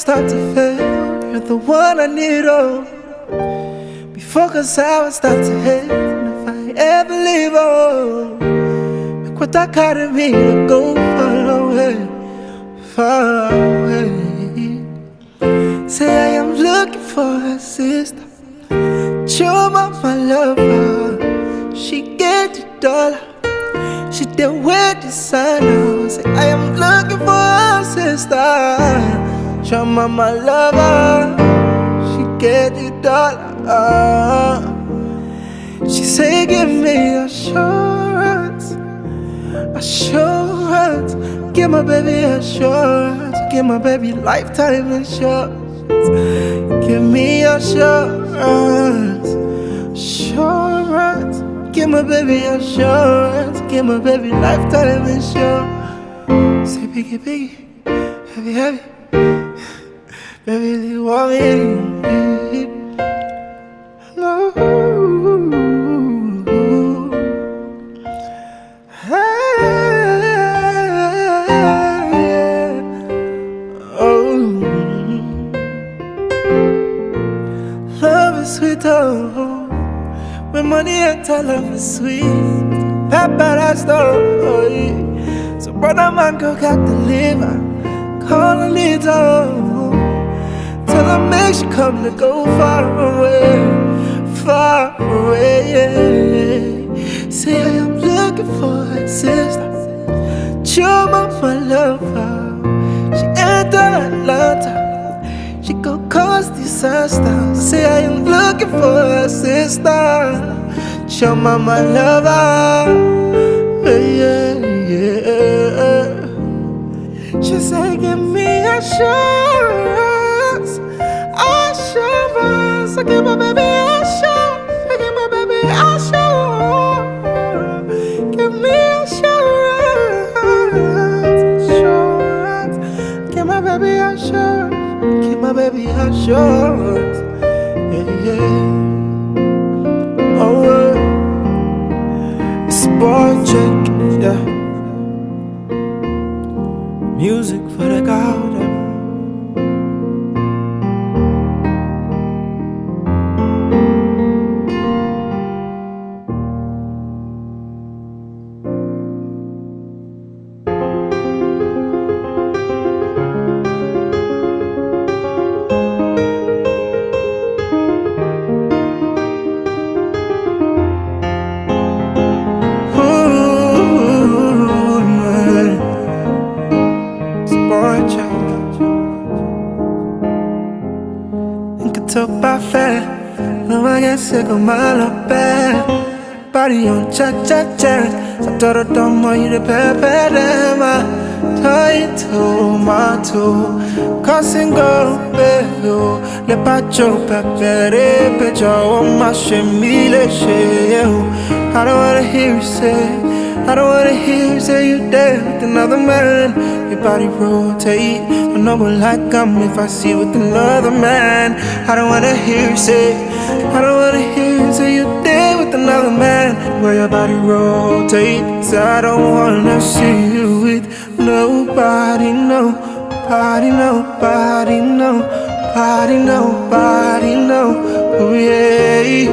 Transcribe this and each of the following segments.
start to fail, you're the one I need, oh. Before cause how I start to hate, if I ever leave, oh. Make what I got in me to go far away, far away. Say I am looking for a sister, Chioma, my lover. She get the dollar, she did with designer. Say I am looking for a sister, Chioma, my lover. She get the dollar. She say give me assurance, assurance. Give my baby assurance, give my baby lifetime insurance. Give me assurance, assurance. Give my baby assurance, give my baby lifetime insurance. Say biggie, biggie, heavy, heavy. Baby, you want me? No. Love is sweet, oh. When money enter, love is sweet. Paradise, oh, yeah. So brother man go got the liver, call a little. Tell her make she come to go far away, yeah. Say I am looking for a sister, Chioma, my lover. She enter Atlanta, she go cause disaster. Say I am looking for a sister, Chioma, my lover. Yeah, yeah. She say give me assurance, assurance. I give my baby assurance, I give my baby assurance. Give me assurance, assurance. Give my baby assurance, give my baby assurance. Yeah, yeah. Oh, sport check, yeah. Music for the garden. Parfait, no vayas como lo pe. Party on cha-cha-cha, sa toro tomo y de peperema. Toy tomato, crossing go pelo. Le pacho pepere, pecho mashe mile sheo. I don't wanna hear you say, I don't wanna hear you say you there with another man. Your body rotate, I know like I'm if I see you with another man. I don't wanna hear you say, I don't wanna hear you say you there with another man. Where your body rotate, so I don't wanna see you with nobody, nobody, nobody, nobody, nobody, no. Oh yeah,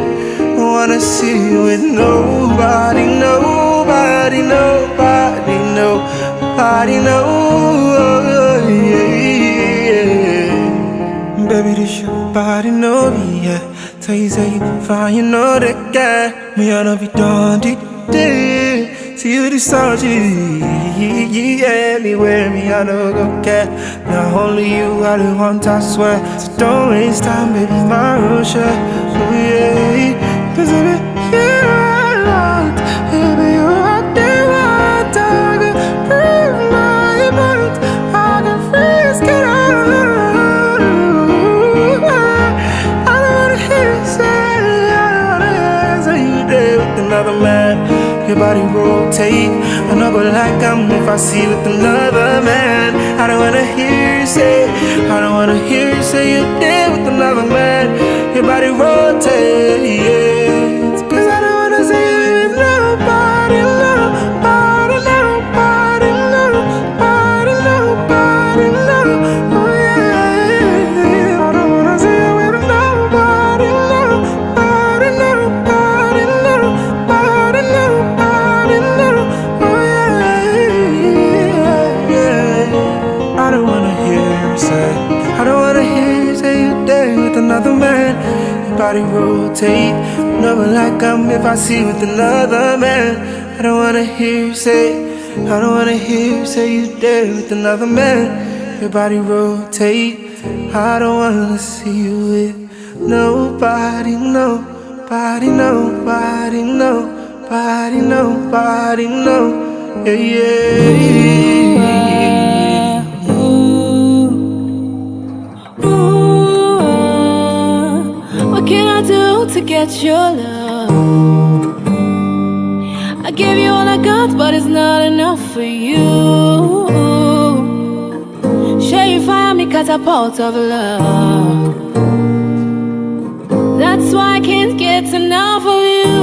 I wanna see you with nobody, nobody, nobody, nobody, no. Baby, this your body, no, yeah. Tell you say you fine, you know that guy. Me, I don't be done, day. See you this song, yeah. Me wear me, I don't go care. Not only you, I do want, I swear. So don't waste time, baby, my real shit. Oh, yeah. Cause I be here a lot. Baby, you out there, I can prove my point. I can freeze, get out. Another man, your body rotate. I know but like I'm if I see you with another man. I don't wanna hear you say, I don't wanna hear you say you're there with another man. Your body rotates, cause I don't wanna see you with nobody, nobody, nobody, nobody, nobody, nobody. Oh yeah. another man. Your body rotate, never like I'm if I see you with another man. I don't wanna hear you say, I don't wanna hear you say you there with another man. Your body rotate, I don't wanna see you with nobody, nobody, nobody, nobody, nobody, no. Yeah, yeah. What can I do to get your love? I gave you all I got, but it's not enough for you. Sure, you find me catapult of love. That's why I can't get enough of you.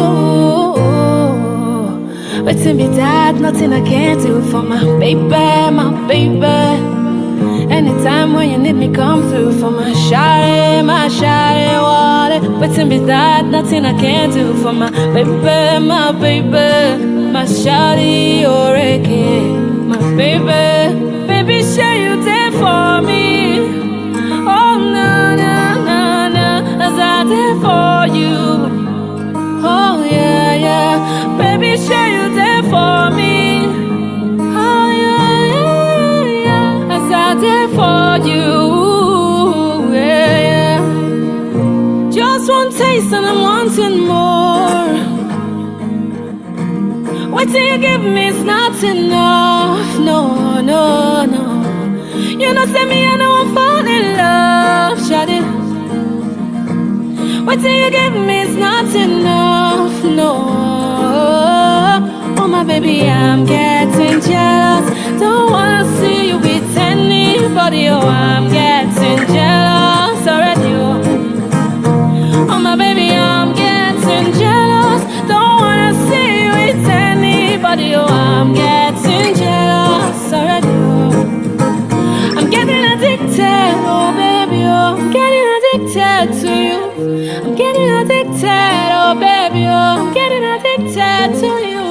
But to be that, nothing I can't do for my baby, my baby. Anytime when you need me, come through for my shawty water. But to be that, nothing I can't do for my baby, my baby. My shawty oreke, my baby. Baby, sure you there for me. Oh, no, no, no, no, as I there for you. Oh, yeah, yeah. Baby, sure you there for me. Oh, yeah, yeah, yeah, as I there for you. Yeah, yeah. Just one taste and I'm wanting more. What do you give me is not enough. No, no, no. You know, say me, I know I'm falling in love, shawty. What do you give me is not enough, no. Oh my baby, I'm getting jealous. Don't wanna see you with anybody. Oh, I'm getting jealous already. Oh my baby, I'm getting jealous. Don't wanna see you with anybody. Oh, I'm getting jealous already. I'm getting addicted, oh baby, oh. I'm getting addicted to you. I'm getting addicted, oh baby, oh. I'm getting addicted to you.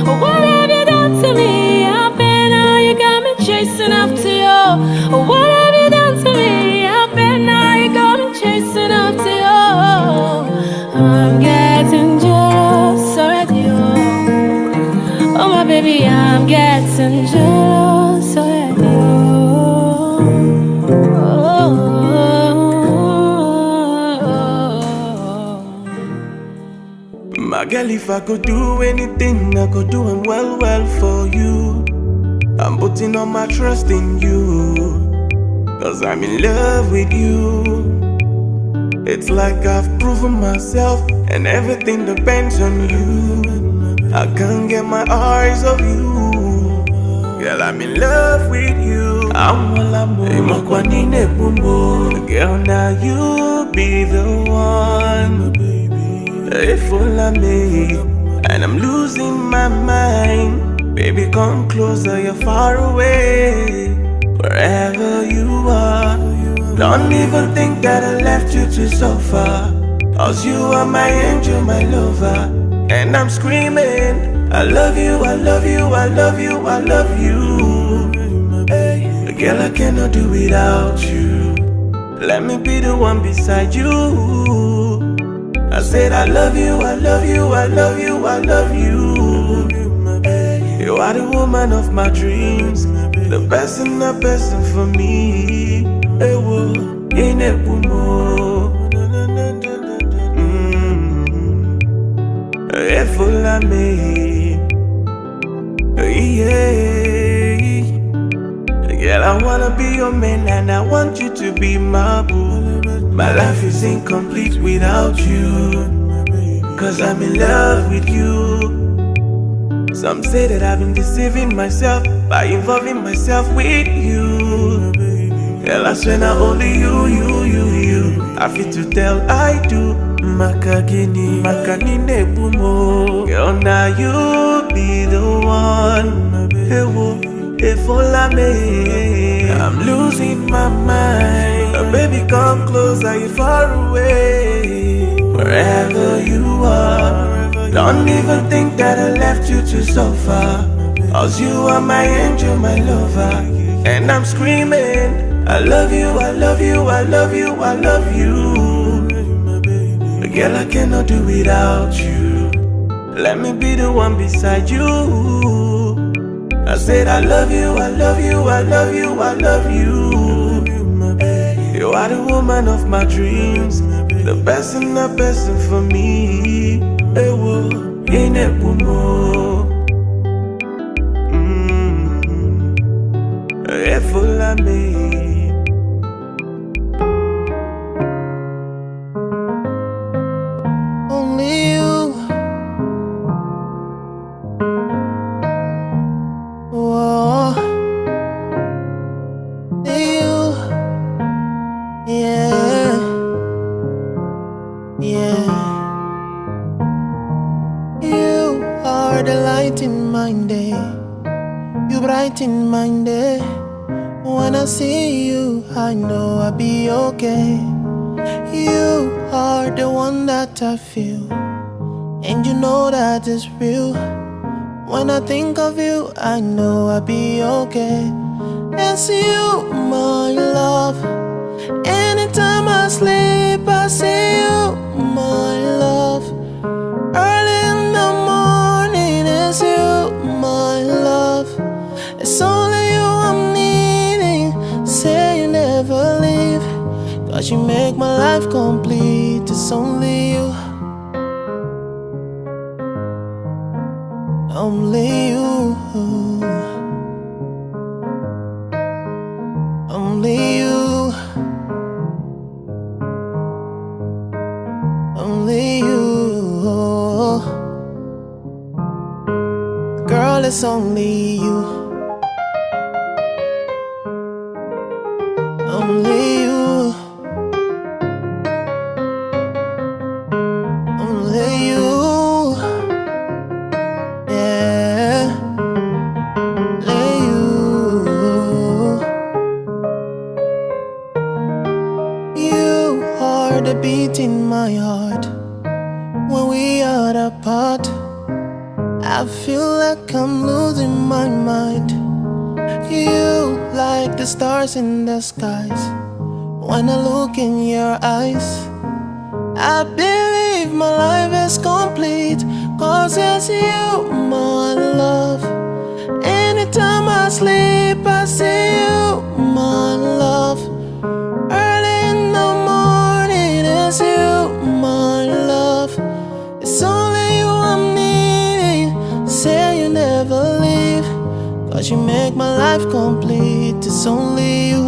Oh, what have you done to me? I've been now, you got me chasing after you. Oh, what have you done to me? I've been now, you got me chasing after you. I'm getting jealous already, oh. Oh my baby, I'm getting jealous already, My girl, if I could do anything, I could do them well, well for you. I'm putting all my trust in you, 'cause I'm in love with you. It's like I've proven myself, and everything depends on you. I can't get my eyes off you. Girl, I'm in love with you. I'm girl, now you be the one. If follow me, and I'm losing my mind. Baby, come closer, you're far away. Wherever you are, don't even think that I left you to suffer. 'Cause you are my angel, my lover. And I'm screaming, I love you, I love you, I love you, I love you. Hey, girl, I cannot do without you. Let me be the one beside you. I said I love you, I love you, I love you, I love you. You are the woman of my dreams, the person for me. Hey, whoa, in a hey, follow me, yeah. Girl, I wanna be your man and I want you to be my boo. My life is incomplete without you, 'cause I'm in love with you. Some say that I've been deceiving myself by involving myself with you. Girl, I swear not only you. I feel to tell I do. Makagini nebumo. Girl, now you be the one. Hey, whoa, hey, follow me. I'm losing my mind. Baby, come closer, you're far away. Wherever you are, don't even think that I left you to suffer. 'Cause you are my angel, my lover. And I'm screaming, I love you, I love you, I love you, I love you. Girl, I cannot do without you. Let me be the one beside you. I said I love you, I love you, I love you, I love you, my baby. You are the woman of my dreams, the best and the best for me. Ewo, inekumo. Efola me. Only you. Whoa. You. Yeah. Yeah. You are the light in my day. You brighten my day. When I see you, I know I'll be okay. You are the one that I feel, and you know that it's real. When I think of you, I know I'll be okay. It's you, my love. Anytime I sleep, I see you, my love. Early in the morning, it's you, my love. It's only you I'm needing. Say you never leave, 'cause you make my life complete. It's only you. Only you. Only you. Only you. Girl, it's only you. Only you. Only you. Yeah. Only you. You are the beat in my heart. When we are apart, I feel like I'm losing my mind. You like the stars in the skies. When I look in your eyes, I believe my life is complete. 'Cause it's you, my love. Anytime I sleep, I see you, my love. Early in the morning, it's you, my love. It's only you I'm needing. Say you never leave, 'cause you make my life complete. It's only you.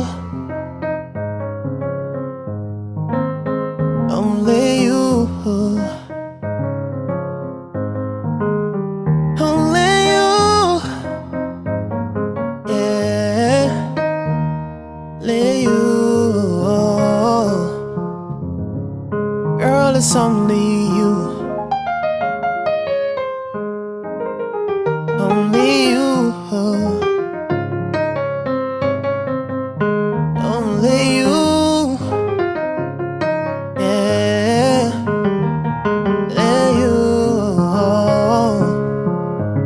Only you. Only you. Yeah. Only you. Girl, it's only you. Only you. Only you. Yeah. Only you.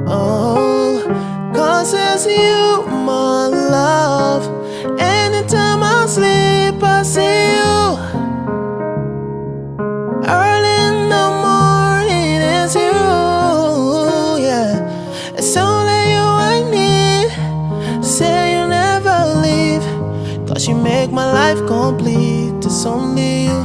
Oh, 'cause it's you, my love. Anytime I sleep, I see you. Early in the morning, it's you. Yeah, it's only you I need. Say you never leave, 'cause you make my life complete. It's only you.